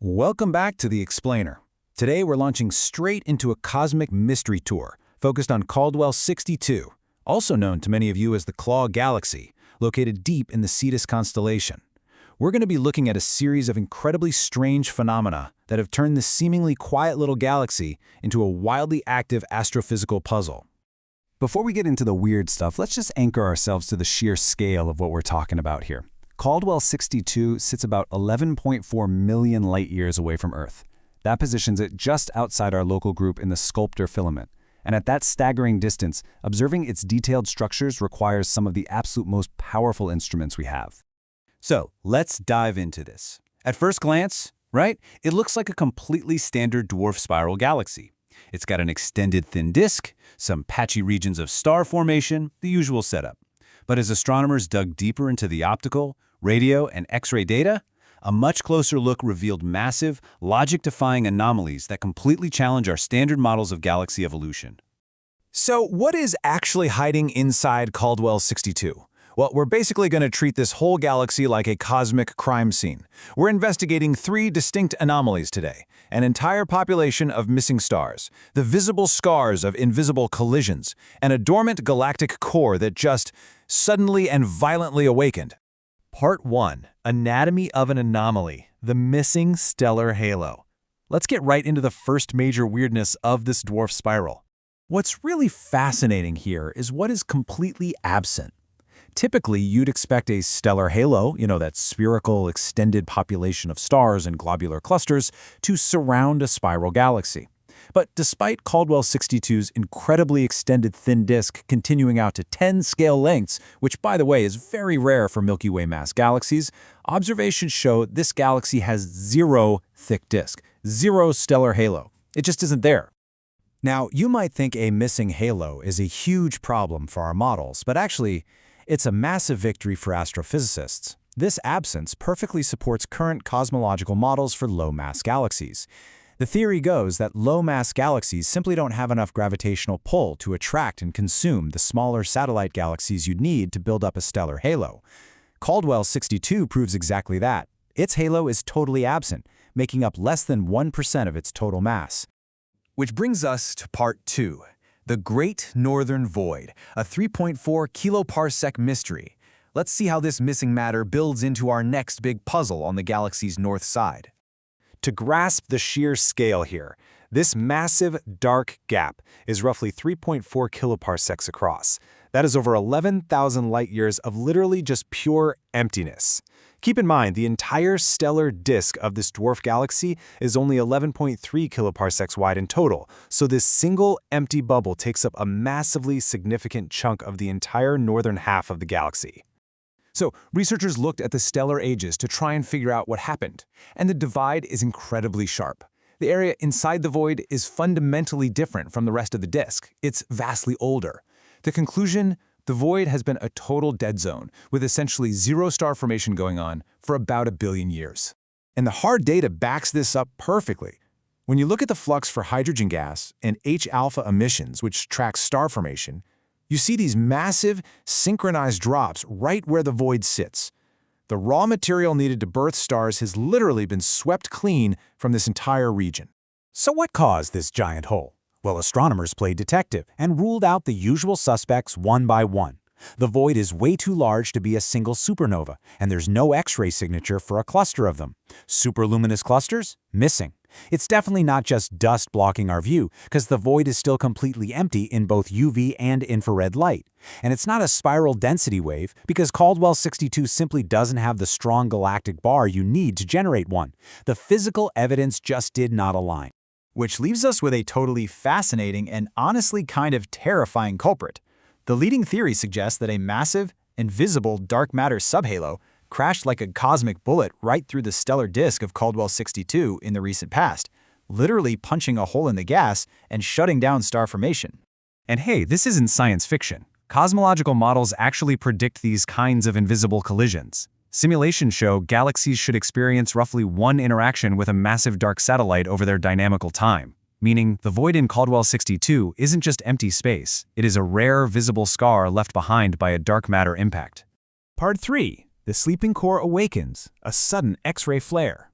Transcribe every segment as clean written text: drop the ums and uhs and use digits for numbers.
Welcome back to The Explainer. Today we're launching straight into a cosmic mystery tour focused on Caldwell 62, also known to many of you as the Claw Galaxy, located deep in the Cetus constellation. We're going to be looking at a series of incredibly strange phenomena that have turned this seemingly quiet little galaxy into a wildly active astrophysical puzzle. Before we get into the weird stuff, let's just anchor ourselves to the sheer scale of what we're talking about here. Caldwell 62 sits about 11.4 million light-years away from Earth. That positions it just outside our local group in the Sculptor filament. And at that staggering distance, observing its detailed structures requires some of the absolute most powerful instruments we have. So, let's dive into this. At first glance, right, it looks like a completely standard dwarf spiral galaxy. It's got an extended thin disk, some patchy regions of star formation, the usual setup. But as astronomers dug deeper into the optical, radio, and X-ray data, a much closer look revealed massive, logic-defying anomalies that completely challenge our standard models of galaxy evolution. So what is actually hiding inside Caldwell 62? Well, we're basically going to treat this whole galaxy like a cosmic crime scene. We're investigating three distinct anomalies today: an entire population of missing stars, the visible scars of invisible collisions, and a dormant galactic core that just suddenly and violently awakened. Part 1. Anatomy of an Anomaly, the Missing Stellar Halo. Let's get right into the first major weirdness of this dwarf spiral. What's really fascinating here is what is completely absent. Typically, you'd expect a stellar halo, that spherical, extended population of stars and globular clusters, to surround a spiral galaxy. But despite Caldwell 62's incredibly extended thin disk continuing out to 10 scale lengths, which by the way is very rare for Milky Way mass galaxies, observations show this galaxy has zero thick disk, zero stellar halo. It just isn't there. Now, you might think a missing halo is a huge problem for our models, but actually, it's a massive victory for astrophysicists. This absence perfectly supports current cosmological models for low-mass galaxies. The theory goes that low-mass galaxies simply don't have enough gravitational pull to attract and consume the smaller satellite galaxies you'd need to build up a stellar halo. Caldwell 62 proves exactly that. Its halo is totally absent, making up less than 1% of its total mass. Which brings us to Part 2, the Great Northern Void, a 3.4 kiloparsec mystery. Let's see how this missing matter builds into our next big puzzle on the galaxy's north side. To grasp the sheer scale here, this massive, dark gap is roughly 3.4 kiloparsecs across. That is over 11,000 light-years of literally just pure emptiness. Keep in mind, the entire stellar disk of this dwarf galaxy is only 11.3 kiloparsecs wide in total, so this single empty bubble takes up a massively significant chunk of the entire northern half of the galaxy. So, researchers looked at the stellar ages to try and figure out what happened, and the divide is incredibly sharp. The area inside the void is fundamentally different from the rest of the disk. It's vastly older. The conclusion: the void has been a total dead zone, with essentially zero star formation going on for about 1 billion years. And the hard data backs this up perfectly. When you look at the flux for hydrogen gas and H-alpha emissions, which tracks star formation, you see these massive, synchronized drops right where the void sits. The raw material needed to birth stars has literally been swept clean from this entire region. So what caused this giant hole? Well, astronomers played detective and ruled out the usual suspects one by one. The void is way too large to be a single supernova, and there's no X-ray signature for a cluster of them. Superluminous clusters? Missing. It's definitely not just dust blocking our view, because the void is still completely empty in both UV and infrared light. And it's not a spiral density wave, because Caldwell 62 simply doesn't have the strong galactic bar you need to generate one. The physical evidence just did not align. Which leaves us with a totally fascinating and honestly kind of terrifying culprit. The leading theory suggests that a massive, invisible dark matter subhalo crashed like a cosmic bullet right through the stellar disk of Caldwell 62 in the recent past, literally punching a hole in the gas and shutting down star formation. And hey, this isn't science fiction. Cosmological models actually predict these kinds of invisible collisions. Simulations show galaxies should experience roughly one interaction with a massive dark satellite over their dynamical time. Meaning, the void in Caldwell 62 isn't just empty space, it is a rare visible scar left behind by a dark matter impact. Part 3. The sleeping core awakens, a sudden X-ray flare.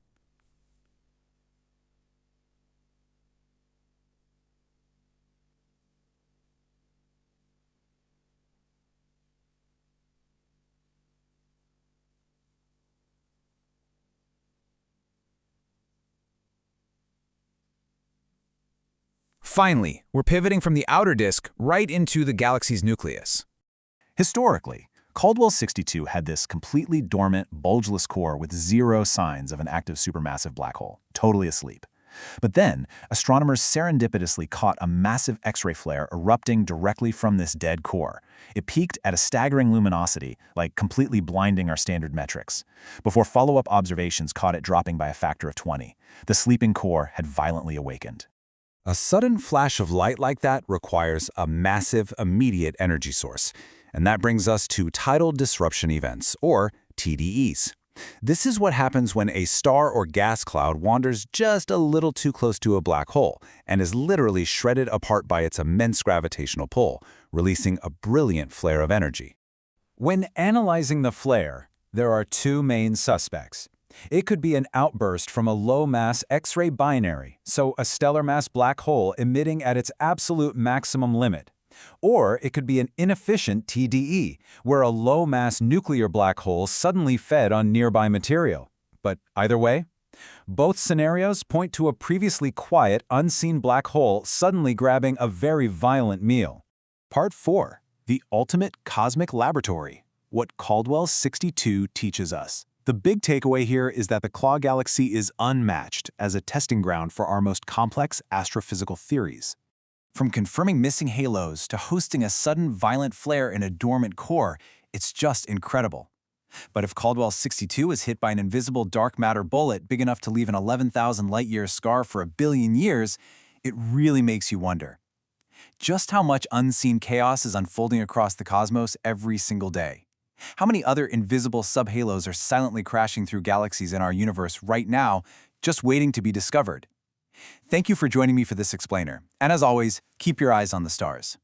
Finally, we're pivoting from the outer disk right into the galaxy's nucleus. Historically, Caldwell 62 had this completely dormant, bulgeless core with zero signs of an active supermassive black hole, totally asleep. But then, astronomers serendipitously caught a massive X-ray flare erupting directly from this dead core. It peaked at a staggering luminosity, like completely blinding our standard metrics. Before follow-up observations caught it dropping by a factor of 20, the sleeping core had violently awakened. A sudden flash of light like that requires a massive, immediate energy source. And that brings us to tidal disruption events, or TDEs. This is what happens when a star or gas cloud wanders just a little too close to a black hole and is literally shredded apart by its immense gravitational pull, releasing a brilliant flare of energy. When analyzing the flare, there are two main suspects. It could be an outburst from a low-mass X-ray binary, so a stellar mass black hole emitting at its absolute maximum limit. Or it could be an inefficient TDE, where a low-mass nuclear black hole suddenly fed on nearby material. But either way, both scenarios point to a previously quiet, unseen black hole suddenly grabbing a very violent meal. Part 4. The Ultimate Cosmic Laboratory. What Caldwell 62 teaches us. The big takeaway here is that the Claw Galaxy is unmatched as a testing ground for our most complex astrophysical theories. From confirming missing halos to hosting a sudden violent flare in a dormant core, it's just incredible. But if Caldwell 62 is hit by an invisible dark matter bullet big enough to leave an 11,000 light-year scar for 1 billion years, it really makes you wonder just how much unseen chaos is unfolding across the cosmos every single day. How many other invisible subhalos are silently crashing through galaxies in our universe right now, just waiting to be discovered? Thank you for joining me for this explainer, and as always, keep your eyes on the stars.